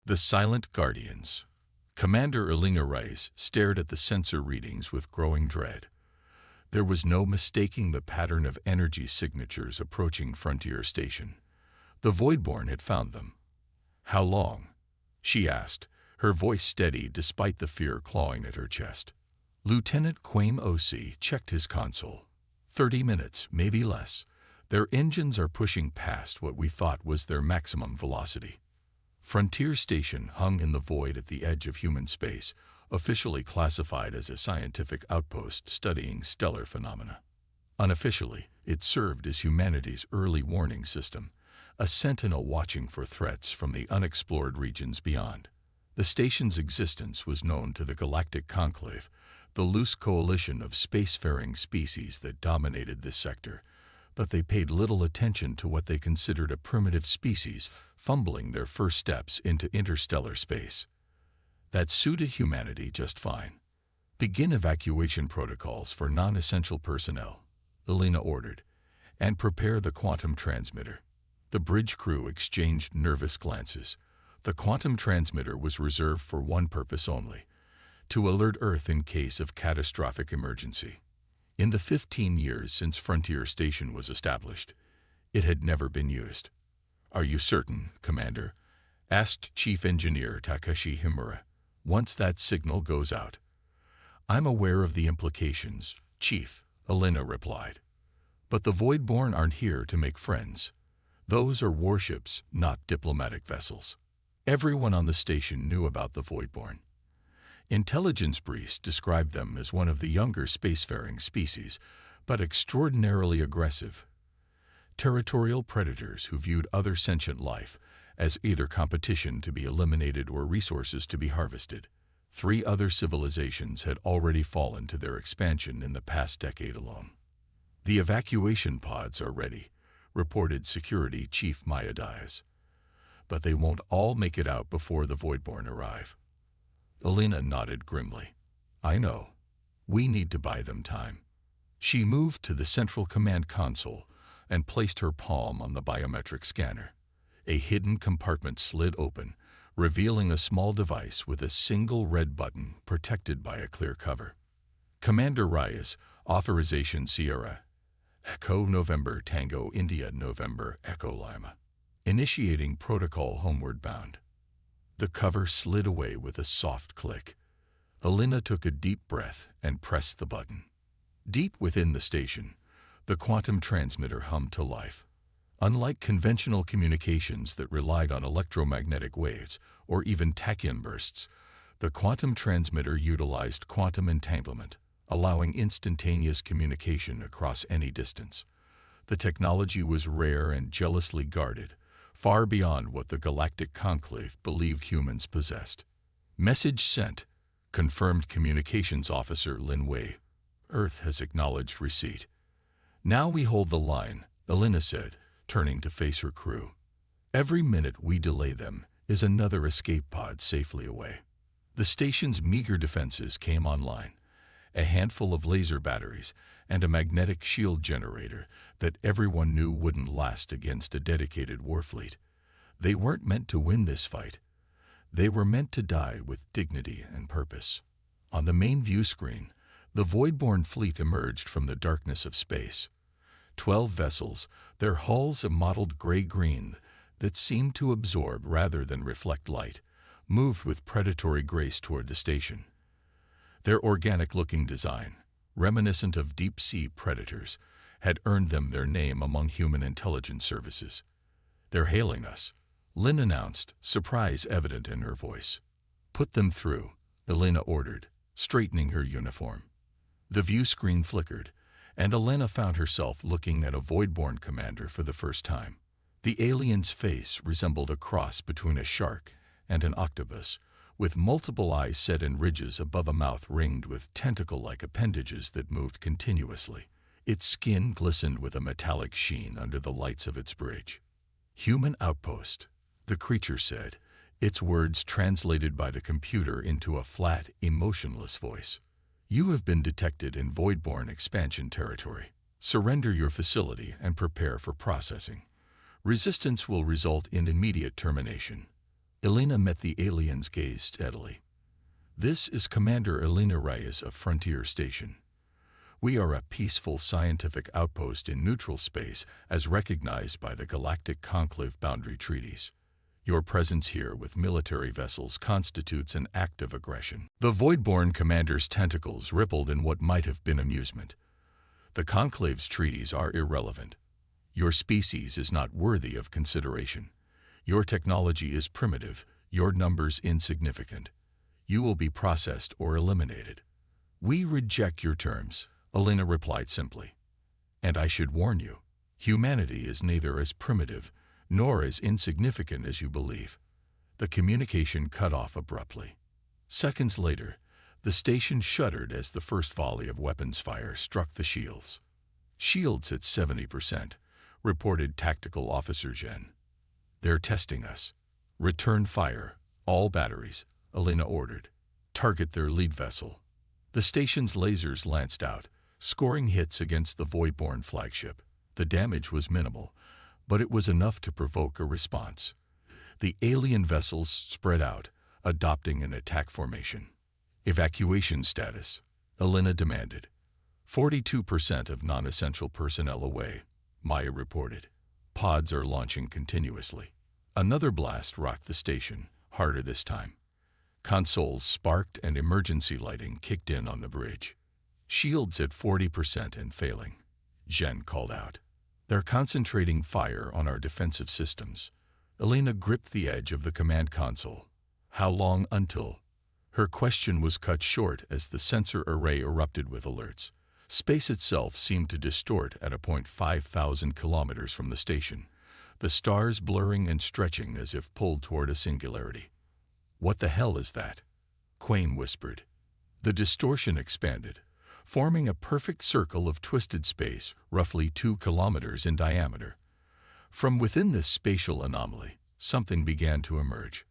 The Silent Guardians. Commander Elena Rice stared at the sensor readings with growing dread. There was no mistaking the pattern of energy signatures approaching Frontier Station. The Voidborn had found them. "How long?" she asked, her voice steady despite the fear clawing at her chest. Lieutenant Quame O.C. checked his console. 30 minutes, maybe less. Their engines are pushing past what we thought was their maximum velocity. Frontier Station hung in the void at the edge of human space, officially classified as a scientific outpost studying stellar phenomena. Unofficially, it served as humanity's early warning system, a sentinel watching for threats from the unexplored regions beyond. The station's existence was known to the Galactic Conclave, the loose coalition of spacefaring species that dominated this sector, but they paid little attention to what they considered a primitive species fumbling their first steps into interstellar space. That suited humanity just fine. "Begin evacuation protocols for non-essential personnel," Elena ordered, "and prepare the quantum transmitter." The bridge crew exchanged nervous glances. The quantum transmitter was reserved for one purpose only: to alert Earth in case of catastrophic emergency. In the 15 years since Frontier Station was established, it had never been used. "Are you certain, Commander?" asked Chief Engineer Takashi Himura. "Once that signal goes out." "I'm aware of the implications, Chief," Elena replied. "But the Voidborn aren't here to make friends. Those are warships, not diplomatic vessels." Everyone on the station knew about the Voidborn. Intelligence briefs described them as one of the younger spacefaring species, but extraordinarily aggressive. Territorial predators who viewed other sentient life as either competition to be eliminated or resources to be harvested. 3 other civilizations had already fallen to their expansion in the past decade alone. "The evacuation pods are ready," reported Security Chief Maya Diaz. "But they won't all make it out before the Voidborn arrive." Elena nodded grimly. "I know. We need to buy them time." She moved to the central command console and placed her palm on the biometric scanner. A hidden compartment slid open, revealing a small device with a single red button protected by a clear cover. "Commander Reyes, Authorization Sierra, Echo November Tango India November Echo Lima. Initiating protocol homeward bound." The cover slid away with a soft click. Elena took a deep breath and pressed the button. Deep within the station, the quantum transmitter hummed to life. Unlike conventional communications that relied on electromagnetic waves or even tachyon bursts, the quantum transmitter utilized quantum entanglement, allowing instantaneous communication across any distance. The technology was rare and jealously guarded, far beyond what the Galactic Conclave believed humans possessed. "Message sent," confirmed Communications Officer Lin Wei. "Earth has acknowledged receipt." "Now we hold the line," Elena said, turning to face her crew. "Every minute we delay them is another escape pod safely away." The station's meager defenses came online. A handful of laser batteries and a magnetic shield generator that everyone knew wouldn't last against a dedicated warfleet. They weren't meant to win this fight. They were meant to die with dignity and purpose. On the main view screen, the Voidborn fleet emerged from the darkness of space. 12 vessels, their hulls a mottled gray-green that seemed to absorb rather than reflect light, moved with predatory grace toward the station. Their organic-looking design, reminiscent of deep-sea predators, had earned them their name among human intelligence services. "They're hailing us," Lynn announced, surprise evident in her voice. "Put them through," Elena ordered, straightening her uniform. The view screen flickered, and Elena found herself looking at a Voidborn commander for the first time. The alien's face resembled a cross between a shark and an octopus, with multiple eyes set in ridges above a mouth ringed with tentacle-like appendages that moved continuously. Its skin glistened with a metallic sheen under the lights of its bridge. "Human outpost," the creature said, its words translated by the computer into a flat, emotionless voice. "You have been detected in Voidborn expansion territory. Surrender your facility and prepare for processing. Resistance will result in immediate termination." Elena met the alien's gaze steadily. "This is Commander Elena Reyes of Frontier Station. We are a peaceful scientific outpost in neutral space as recognized by the Galactic Conclave boundary treaties. Your presence here with military vessels constitutes an act of aggression." The Voidborn commander's tentacles rippled in what might have been amusement. "The Conclave's treaties are irrelevant. Your species is not worthy of consideration. Your technology is primitive, your numbers insignificant. You will be processed or eliminated." "We reject your terms," Elena replied simply. "And I should warn you, humanity is neither as primitive nor as insignificant as you believe." The communication cut off abruptly. Seconds later, the station shuddered as the first volley of weapons fire struck the shields. "Shields at 70%, reported Tactical Officer Jen. "They're testing us. Return fire, all batteries," Elena ordered. "Target their lead vessel." The station's lasers lanced out, scoring hits against the Voidborn flagship. The damage was minimal, but it was enough to provoke a response. The alien vessels spread out, adopting an attack formation. "Evacuation status," Elena demanded. 42% of non-essential personnel away," Maya reported. "Pods are launching continuously." Another blast rocked the station, harder this time. Consoles sparked and emergency lighting kicked in on the bridge. "Shields at 40% and failing," Jen called out. "They're concentrating fire on our defensive systems." Elena gripped the edge of the command console. "How long until?" Her question was cut short as the sensor array erupted with alerts. Space itself seemed to distort at a point 5,000 kilometers from the station, the stars blurring and stretching as if pulled toward a singularity. "What the hell is that?" Quayne whispered. The distortion expanded, forming a perfect circle of twisted space, roughly 2 kilometers in diameter. From within this spatial anomaly, something began to emerge.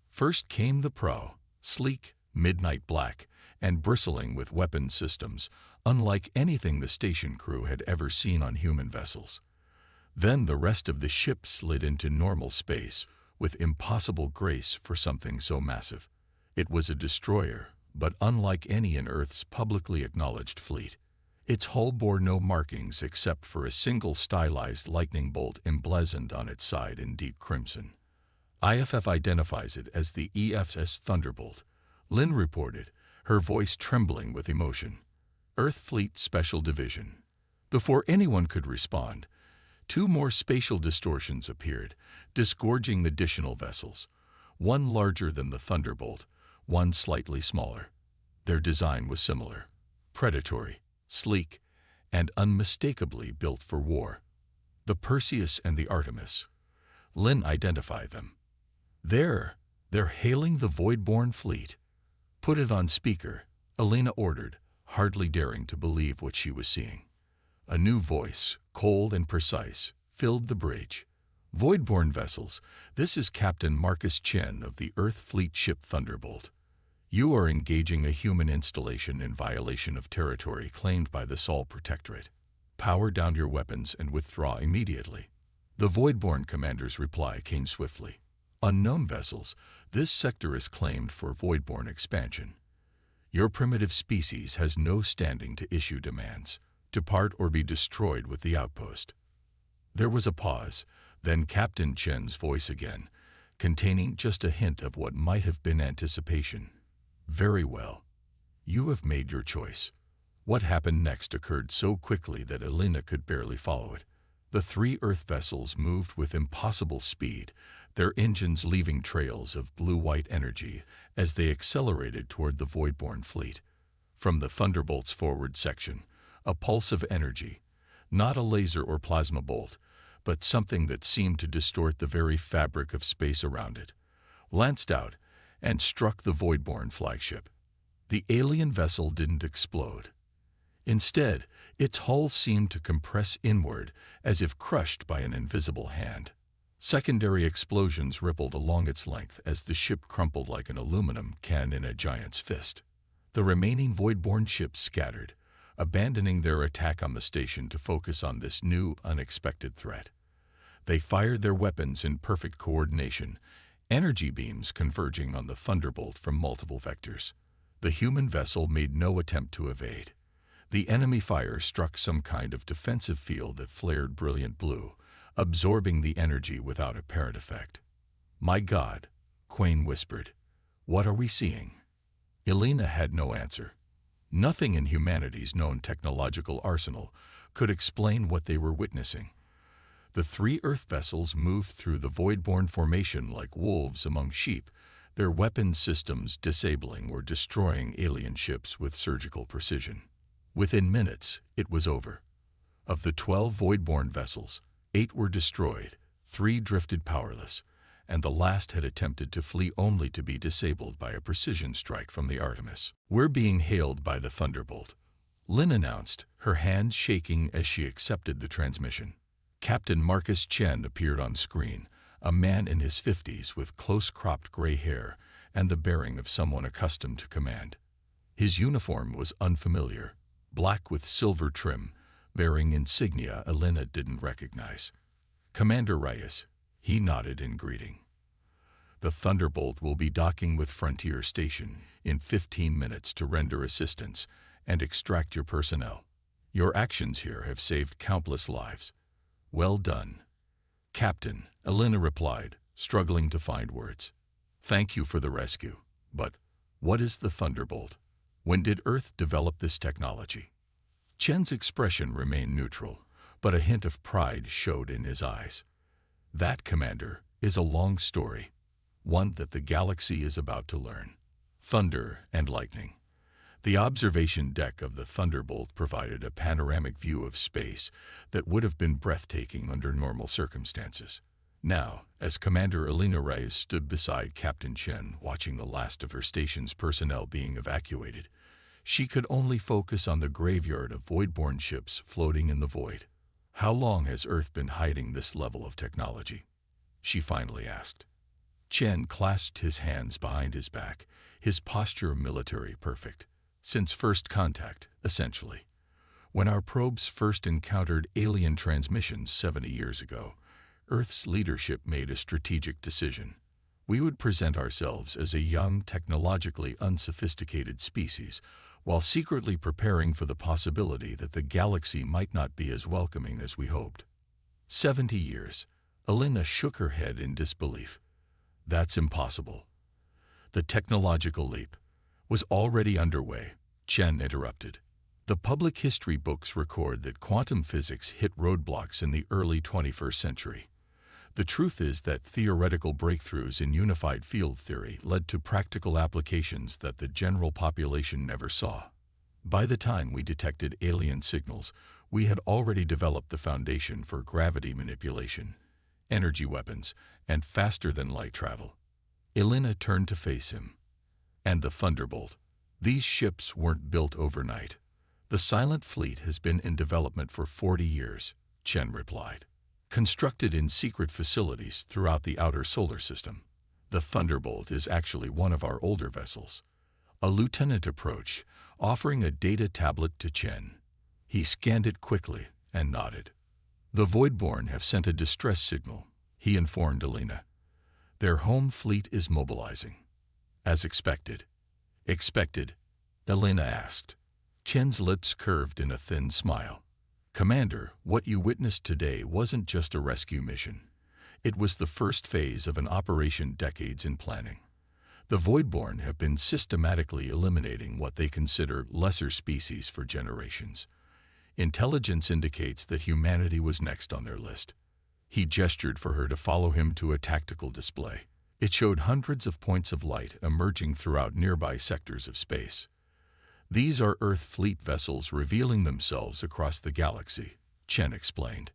First came the prow, sleek, midnight black, and bristling with weapon systems, unlike anything the station crew had ever seen on human vessels. Then the rest of the ship slid into normal space, with impossible grace for something so massive. It was a destroyer, but unlike any in Earth's publicly acknowledged fleet. Its hull bore no markings except for a single stylized lightning bolt emblazoned on its side in deep crimson. IFF identifies it as the EFS Thunderbolt, Lynn reported, her voice trembling with emotion. "Earth Fleet Special Division." Before anyone could respond, 2 more spatial distortions appeared, disgorging the additional vessels, one larger than the Thunderbolt, one slightly smaller. Their design was similar, predatory, sleek, and unmistakably built for war. The Perseus and the Artemis. Lynn identified them. They're hailing the Voidborn fleet." "Put it on speaker," Elena ordered, hardly daring to believe what she was seeing. A new voice, cold and precise, filled the bridge. "Voidborn vessels, this is Captain Marcus Chen of the Earth Fleet ship Thunderbolt. You are engaging a human installation in violation of territory claimed by the Sol Protectorate. Power down your weapons and withdraw immediately." The Voidborn commander's reply came swiftly. "Unknown vessels, this sector is claimed for Voidborn expansion. Your primitive species has no standing to issue demands. Depart or be destroyed with the outpost." There was a pause, then Captain Chen's voice again, containing just a hint of what might have been anticipation. "Very well. You have made your choice." What happened next occurred so quickly that Elena could barely follow it. The 3 Earth vessels moved with impossible speed, their engines leaving trails of blue-white energy as they accelerated toward the Voidborn fleet. From the Thunderbolt's forward section, a pulse of energy, not a laser or plasma bolt, but something that seemed to distort the very fabric of space around it, lanced out and struck the Voidborn flagship. The alien vessel didn't explode. Instead, its hull seemed to compress inward as if crushed by an invisible hand. Secondary explosions rippled along its length as the ship crumpled like an aluminum can in a giant's fist. The remaining Voidborn ships scattered, abandoning their attack on the station to focus on this new, unexpected threat. They fired their weapons in perfect coordination, energy beams converging on the thunderbolt from multiple vectors. The human vessel made no attempt to evade. The enemy fire struck some kind of defensive field that flared brilliant blue, absorbing the energy without apparent effect. "My God," Quayne whispered. "What are we seeing?" Elena had no answer. Nothing in humanity's known technological arsenal could explain what they were witnessing. The three Earth vessels moved through the void-born formation like wolves among sheep, their weapons systems disabling or destroying alien ships with surgical precision. Within minutes, it was over. Of the 12 void-born vessels, 8 were destroyed, 3 drifted powerless, and the last had attempted to flee only to be disabled by a precision strike from the Artemis. "We're being hailed by the Thunderbolt," Lynn announced, her hand shaking as she accepted the transmission. Captain Marcus Chen appeared on screen, a man in his 50s with close-cropped gray hair and the bearing of someone accustomed to command. His uniform was unfamiliar, black with silver trim, bearing insignia Elena didn't recognize. "Commander Reyes," he nodded in greeting. "The Thunderbolt will be docking with Frontier Station in 15 minutes to render assistance and extract your personnel. Your actions here have saved countless lives. Well done." "Captain," Elena replied, struggling to find words. "Thank you for the rescue. But what is the Thunderbolt? When did Earth develop this technology?" Chen's expression remained neutral, but a hint of pride showed in his eyes. "That, Commander, is a long story, one that the galaxy is about to learn." Thunder and lightning. The observation deck of the Thunderbolt provided a panoramic view of space that would have been breathtaking under normal circumstances. Now, as Commander Elena Reyes stood beside Captain Chen, watching the last of her station's personnel being evacuated, she could only focus on the graveyard of void-born ships floating in the void. "How long has Earth been hiding this level of technology?" she finally asked. Chen clasped his hands behind his back, his posture military perfect. "Since first contact, essentially. When our probes first encountered alien transmissions 70 years ago, Earth's leadership made a strategic decision. We would present ourselves as a young, technologically unsophisticated species, while secretly preparing for the possibility that the galaxy might not be as welcoming as we hoped." 70 years. Elena shook her head in disbelief. "That's impossible." "The technological leap was already underway," Chen interrupted. "The public history books record that quantum physics hit roadblocks in the early 21st century. The truth is that theoretical breakthroughs in unified field theory led to practical applications that the general population never saw. By the time we detected alien signals, we had already developed the foundation for gravity manipulation, energy weapons, and faster-than-light travel." Elena turned to face him. "And the Thunderbolt? These ships weren't built overnight. The Silent Fleet has been in development for 40 years, Chen replied. Constructed in secret facilities throughout the outer solar system. The Thunderbolt is actually one of our older vessels." A lieutenant approached, offering a data tablet to Chen. He scanned it quickly and nodded. "The Voidborn have sent a distress signal," he informed Elena. "Their home fleet is mobilizing." "As expected." "Expected?" Elena asked. Chen's lips curved in a thin smile. "Commander, what you witnessed today wasn't just a rescue mission. It was the first phase of an operation decades in planning. The Voidborn have been systematically eliminating what they consider lesser species for generations. Intelligence indicates that humanity was next on their list." He gestured for her to follow him to a tactical display. It showed hundreds of points of light emerging throughout nearby sectors of space. "These are Earth fleet vessels revealing themselves across the galaxy," Chen explained.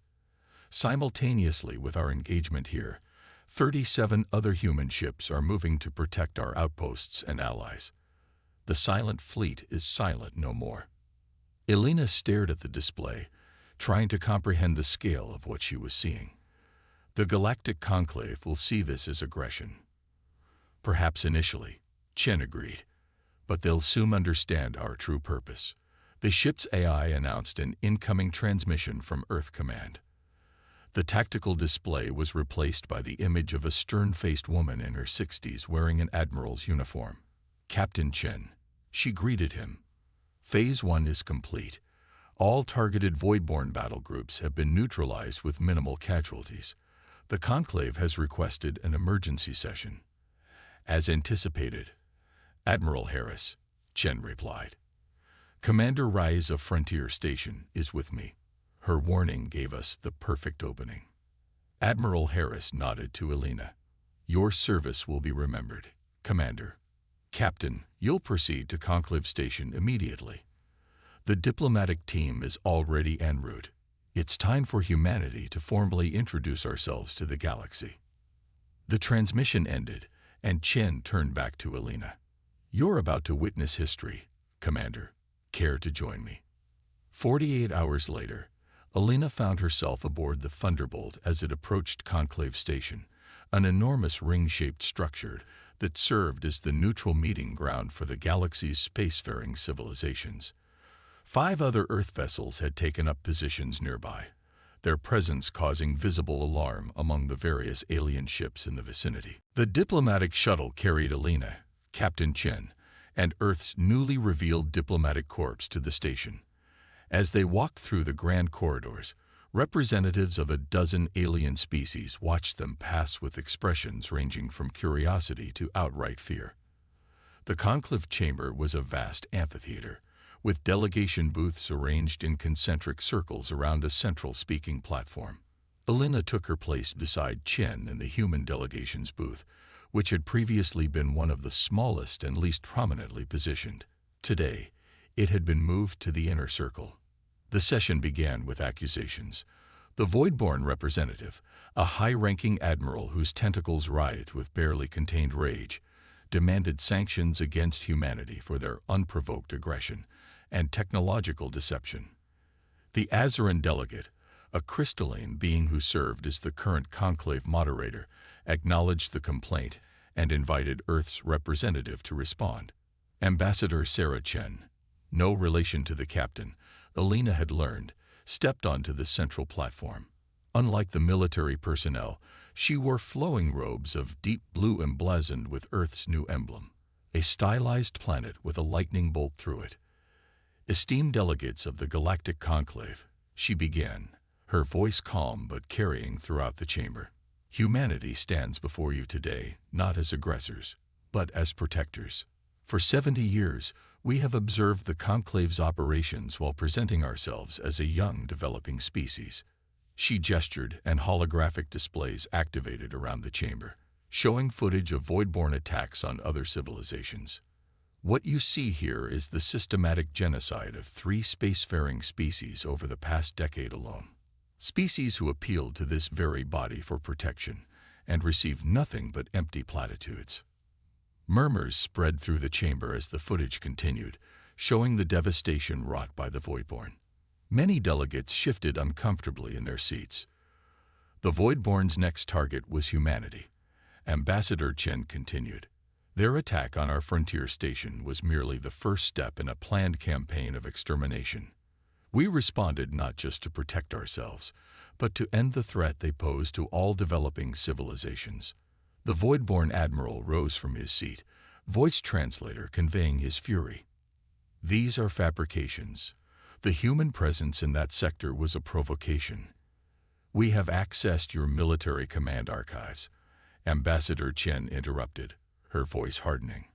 "Simultaneously with our engagement here, 37 other human ships are moving to protect our outposts and allies. The Silent Fleet is silent no more." Elena stared at the display, trying to comprehend the scale of what she was seeing. "The Galactic Conclave will see this as aggression." "Perhaps initially," Chen agreed. "But they'll soon understand our true purpose." The ship's AI announced an incoming transmission from Earth Command. The tactical display was replaced by the image of a stern-faced woman in her 60s wearing an admiral's uniform. Captain Chen. She greeted him. Phase 1 is complete. All targeted Voidborn battle groups have been neutralized with minimal casualties. The Conclave has requested an emergency session. As anticipated, Admiral Harris, Chen replied. Commander Rise of Frontier Station is with me. Her warning gave us the perfect opening. Admiral Harris nodded to Elena. Your service will be remembered, Commander. Captain, you'll proceed to Conclave Station immediately. The diplomatic team is already en route. It's time for humanity to formally introduce ourselves to the galaxy. The transmission ended, and Chen turned back to Elena. You're about to witness history, Commander. Care to join me? 48 hours later, Elena found herself aboard the Thunderbolt as it approached Conclave Station, an enormous ring-shaped structure that served as the neutral meeting ground for the galaxy's spacefaring civilizations. 5 other Earth vessels had taken up positions nearby, their presence causing visible alarm among the various alien ships in the vicinity. The diplomatic shuttle carried Elena, Captain Chen, and Earth's newly revealed diplomatic corps to the station. As they walked through the grand corridors, representatives of a dozen alien species watched them pass with expressions ranging from curiosity to outright fear. The conclave chamber was a vast amphitheater, with delegation booths arranged in concentric circles around a central speaking platform. Elena took her place beside Chen in the human delegation's booth, which had previously been one of the smallest and least prominently positioned. Today, it had been moved to the inner circle. The session began with accusations. The Voidborn representative, a high-ranking admiral whose tentacles writhed with barely contained rage, demanded sanctions against humanity for their unprovoked aggression and technological deception. The Azeran delegate, a crystalline being who served as the current conclave moderator, acknowledged the complaint and invited Earth's representative to respond. Ambassador Sarah Chen, no relation to the captain, Elena had learned, stepped onto the central platform. Unlike the military personnel, she wore flowing robes of deep blue emblazoned with Earth's new emblem, a stylized planet with a lightning bolt through it. Esteemed delegates of the Galactic Conclave, she began, her voice calm but carrying throughout the chamber. Humanity stands before you today, not as aggressors, but as protectors. For 70 years, we have observed the Conclave's operations while presenting ourselves as a young, developing species. She gestured, and holographic displays activated around the chamber, showing footage of Voidborn attacks on other civilizations. What you see here is the systematic genocide of 3 spacefaring species over the past decade alone. Species who appealed to this very body for protection and received nothing but empty platitudes. Murmurs spread through the chamber as the footage continued, showing the devastation wrought by the Voidborn. Many delegates shifted uncomfortably in their seats. The Voidborn's next target was humanity. Ambassador Chen continued. Their attack on our frontier station was merely the first step in a planned campaign of extermination. We responded not just to protect ourselves, but to end the threat they pose to all developing civilizations. The Voidborn admiral rose from his seat, voice translator conveying his fury. These are fabrications. The human presence in that sector was a provocation. We have accessed your military command archives. Ambassador Chen interrupted, her voice hardening.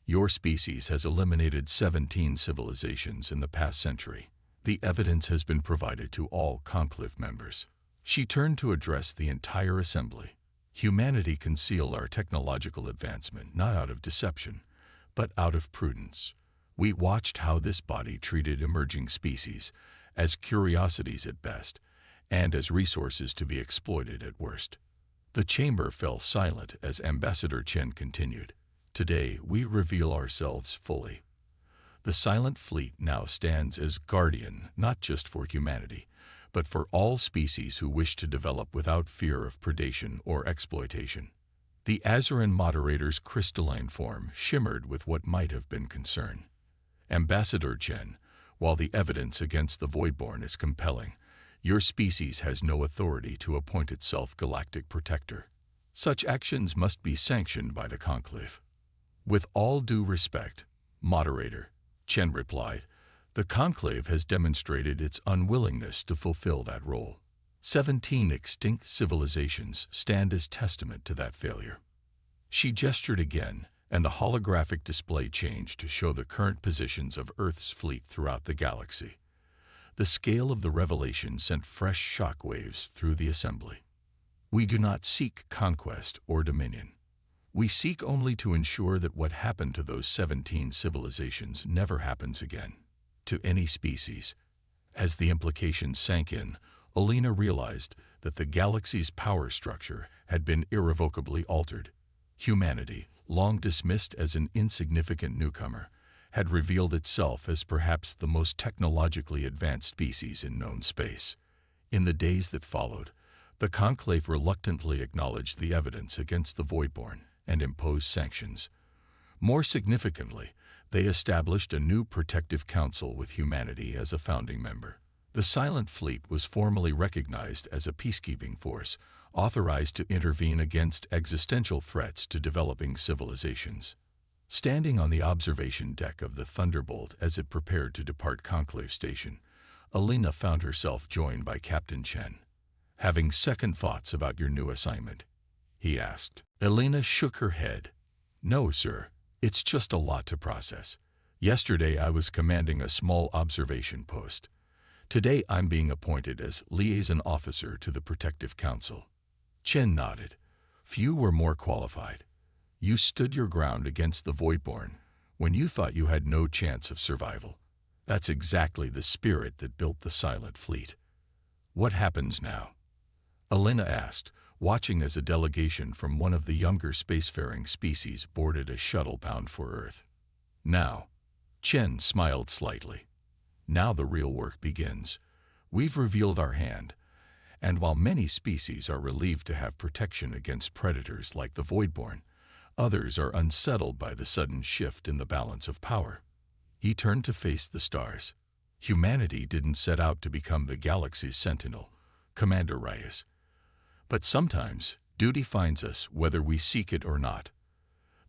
Your species has eliminated 17 civilizations in the past century. The evidence has been provided to all conclave members. She turned to address the entire assembly. Humanity concealed our technological advancement not out of deception, but out of prudence. We watched how this body treated emerging species as curiosities at best and as resources to be exploited at worst. The chamber fell silent as Ambassador Chen continued. Today, we reveal ourselves fully. The Silent Fleet now stands as guardian not just for humanity, but for all species who wish to develop without fear of predation or exploitation. The Azeran moderator's crystalline form shimmered with what might have been concern. Ambassador Chen, while the evidence against the Voidborn is compelling, Your species has no authority to appoint itself galactic protector. Such actions must be sanctioned by the Conclave. With all due respect, Moderator, Chen replied, the Conclave has demonstrated its unwillingness to fulfill that role. 17 extinct civilizations stand as testament to that failure. She gestured again, and the holographic display changed to show the current positions of Earth's fleet throughout the galaxy. The scale of the revelation sent fresh shock waves through the assembly. We do not seek conquest or dominion. We seek only to ensure that what happened to those 17 civilizations never happens again, to any species. As the implications sank in, Alina realized that the galaxy's power structure had been irrevocably altered. Humanity, long dismissed as an insignificant newcomer, had revealed itself as perhaps the most technologically advanced species in known space. In the days that followed, the Conclave reluctantly acknowledged the evidence against the Voidborn and imposed sanctions. More significantly, they established a new protective council with humanity as a founding member. The Silent Fleet was formally recognized as a peacekeeping force, authorized to intervene against existential threats to developing civilizations. Standing on the observation deck of the Thunderbolt as it prepared to depart Conclave Station, Alina found herself joined by Captain Chen. Having second thoughts about your new assignment? He asked. Alina shook her head. No, sir. It's just a lot to process. Yesterday I was commanding a small observation post. Today I'm being appointed as liaison officer to the Protective Council. Chen nodded. Few were more qualified. You stood your ground against the Voidborn when you thought you had no chance of survival. That's exactly the spirit that built the Silent Fleet. What happens now? Alina asked, watching as a delegation from one of the younger spacefaring species boarded a shuttle bound for Earth. Now, Chen smiled slightly. Now the real work begins. We've revealed our hand, and while many species are relieved to have protection against predators like the Voidborn, others are unsettled by the sudden shift in the balance of power. He turned to face the stars. Humanity didn't set out to become the galaxy's sentinel, Commander Reyes. But sometimes, duty finds us whether we seek it or not.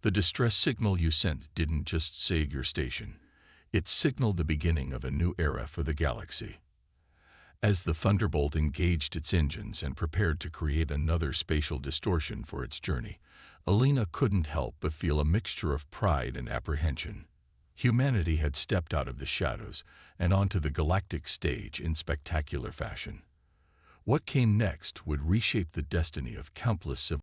The distress signal you sent didn't just save your station. It signaled the beginning of a new era for the galaxy. As the Thunderbolt engaged its engines and prepared to create another spatial distortion for its journey, Alina couldn't help but feel a mixture of pride and apprehension. Humanity had stepped out of the shadows and onto the galactic stage in spectacular fashion. What came next would reshape the destiny of countless civilizations.